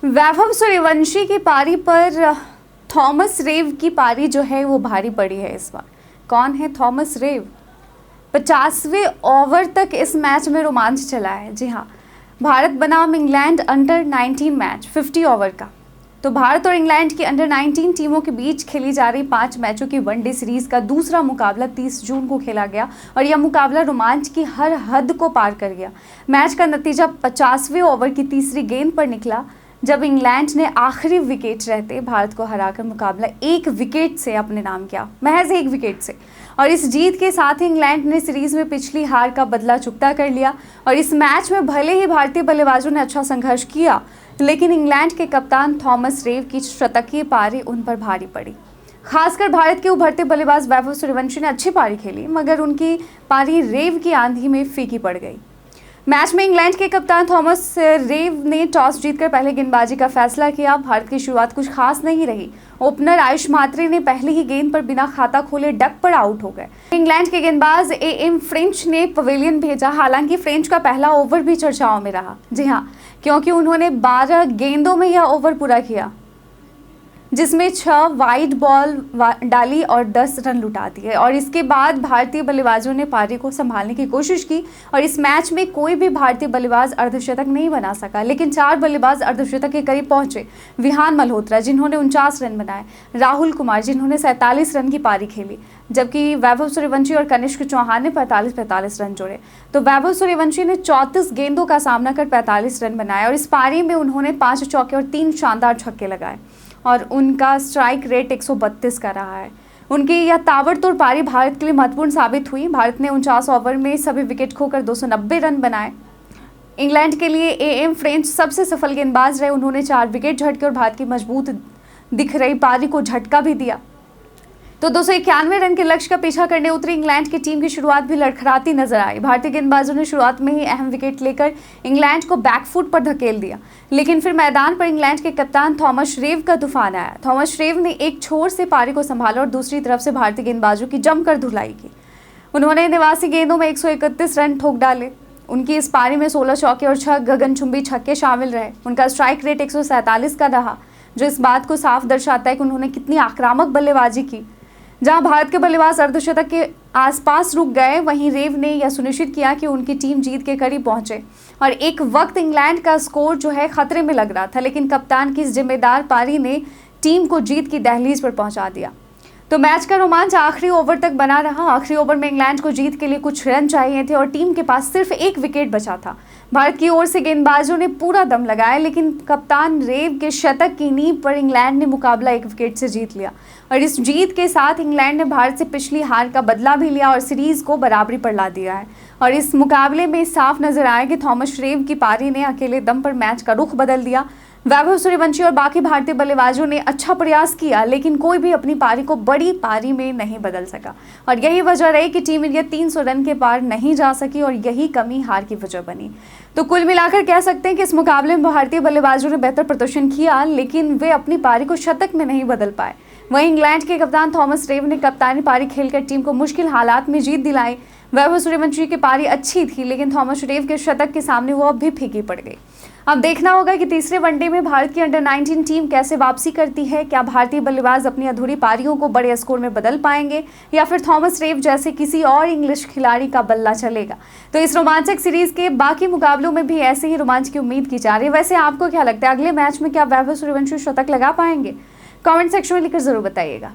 वैभव सूर्यवंशी की पारी पर थॉमस रेव की पारी जो है वो भारी पड़ी है इस बार। कौन है थॉमस रेव? 50वें ओवर तक इस मैच में रोमांच चला है। जी हाँ, भारत बनाम इंग्लैंड अंडर 19 मैच 50 ओवर का। तो भारत और इंग्लैंड की अंडर 19 टीमों के बीच खेली जा रही 5 मैचों की वनडे सीरीज का दूसरा मुकाबला 30 जून को खेला गया और यह मुकाबला रोमांच की हर हद को पार कर गया। मैच का नतीजा 50वें ओवर की तीसरी गेंद पर निकला, जब इंग्लैंड ने आखिरी विकेट रहते भारत को हराकर मुकाबला 1 विकेट से अपने नाम किया, महज 1 विकेट से। और इस जीत के साथ ही इंग्लैंड ने सीरीज में पिछली हार का बदला चुकता कर लिया। और इस मैच में भले ही भारतीय बल्लेबाजों ने अच्छा संघर्ष किया, लेकिन इंग्लैंड के कप्तान थॉमस रेव की शतकीय पारी उन पर भारी पड़ी। खासकर भारत के उभरते बल्लेबाज वैभव सूर्यवंशी ने अच्छी पारी खेली, मगर उनकी पारी रेव की आंधी में फीकी पड़ गई। मैच में इंग्लैंड के कप्तान थॉमस रेव ने टॉस जीतकर पहले गेंदबाजी का फैसला किया। भारत की शुरुआत कुछ खास नहीं रही। ओपनर आयुष मात्रे ने पहली ही गेंद पर बिना खाता खोले डक पर आउट हो गए। इंग्लैंड के गेंदबाज एएम फ्रेंच ने पवेलियन भेजा। हालांकि फ्रेंच का पहला ओवर भी चर्चाओं में रहा। जी हाँ, क्योंकि उन्होंने 12 गेंदों में यह ओवर पूरा किया, जिसमें 6 वाइड बॉल डाली और 10 रन लुटा दिए। और इसके बाद भारतीय बल्लेबाजों ने पारी को संभालने की कोशिश की और इस मैच में कोई भी भारतीय बल्लेबाज अर्धशतक नहीं बना सका, लेकिन 4 बल्लेबाज अर्धशतक के करीब पहुंचे। विहान मल्होत्रा जिन्होंने 49 रन बनाए, राहुल कुमार जिन्होंने 47 रन की पारी खेली, जबकि वैभव सूर्यवंशी और कनिष्क चौहान ने 45 रन जोड़े। तो वैभव सूर्यवंशी ने 34 गेंदों का सामना कर 45 रन बनाए और इस पारी में उन्होंने 5 चौके और 3 शानदार छक्के लगाए और उनका स्ट्राइक रेट 132 का रहा है। उनकी यह ताबड़तोड़ पारी भारत के लिए महत्वपूर्ण साबित हुई। भारत ने 49 ओवर में सभी विकेट खोकर 290 रन बनाए। इंग्लैंड के लिए एएम फ्रेंच सबसे सफल गेंदबाज रहे। उन्होंने 4 विकेट झटके और भारत की मजबूत दिख रही पारी को झटका भी दिया। तो 291 रन के लक्ष्य का पीछा करने उतरी इंग्लैंड की टीम की शुरुआत भी लड़खड़ाती नजर आई। भारतीय गेंदबाजों ने शुरुआत में ही अहम विकेट लेकर इंग्लैंड को बैकफुट पर धकेल दिया, लेकिन फिर मैदान पर इंग्लैंड के कप्तान थॉमस रेव का तूफान आया। थॉमस रेव ने एक छोर से पारी को संभाला और दूसरी तरफ से भारतीय गेंदबाजों की जमकर धुलाई की। उन्होंने 89 गेंदों में 131 रन ठोक डाले। उनकी इस पारी में 16 चौके और 6 गगनचुंबी छक्के शामिल रहे। उनका स्ट्राइक रेट 147 का रहा, जो इस बात को साफ दर्शाता है कि उन्होंने कितनी आक्रामक बल्लेबाजी की। जहां भारत के बल्लेबाज अर्धशतक के आसपास रुक गए, वहीं रेव ने यह सुनिश्चित किया कि उनकी टीम जीत के करीब पहुंचे। और एक वक्त इंग्लैंड का स्कोर जो है खतरे में लग रहा था, लेकिन कप्तान की इस जिम्मेदार पारी ने टीम को जीत की दहलीज पर पहुंचा दिया। तो मैच का रोमांच आखिरी ओवर तक बना रहा। आखिरी ओवर में इंग्लैंड को जीत के लिए कुछ रन चाहिए थे और टीम के पास सिर्फ 1 विकेट बचा था। भारत की ओर से गेंदबाजों ने पूरा दम लगाया, लेकिन कप्तान रेव के शतक की नींव पर इंग्लैंड ने मुकाबला 1 विकेट से जीत लिया। और इस जीत के साथ इंग्लैंड ने भारत से पिछली हार का बदला भी लिया और सीरीज को बराबरी पर ला दिया है। और इस मुकाबले में साफ नजर आया कि थॉमस रेव की पारी ने अकेले दम पर मैच का रुख बदल दिया। वैभव सूर्यवंशी और बाकी भारतीय बल्लेबाजों ने अच्छा प्रयास किया, लेकिन कोई भी अपनी पारी को बड़ी पारी में नहीं बदल सका। और यही वजह रही कि टीम इंडिया 300 रन के पार नहीं जा सकी और यही कमी हार की वजह बनी। तो कुल मिलाकर कह सकते हैं कि इस मुकाबले में भारतीय बल्लेबाजों ने बेहतर प्रदर्शन किया, लेकिन वे अपनी पारी को शतक में नहीं बदल पाए। वहीं इंग्लैंड के कप्तान थॉमस रेव ने कप्तानी पारी खेलकर टीम को मुश्किल हालात में जीत दिलाई। वैभव सूर्यवंशी की पारी अच्छी थी, लेकिन थॉमस रेव के शतक के सामने वो अब भी फीकी पड़ गई। अब देखना होगा कि तीसरे वनडे में भारत की अंडर 19 टीम कैसे वापसी करती है। क्या भारतीय बल्लेबाज अपनी अधूरी पारियों को बड़े स्कोर में बदल पाएंगे या फिर थॉमस रेव जैसे किसी और इंग्लिश खिलाड़ी का बल्ला चलेगा। तो इस रोमांचक सीरीज के बाकी मुकाबलों में भी ऐसे ही रोमांच की उम्मीद की जा रही है। वैसे आपको क्या लगता है, अगले मैच में क्या वैभव सूर्यवंशी शतक लगा पाएंगे? कमेंट सेक्शन में लिखकर जरूर बताइएगा।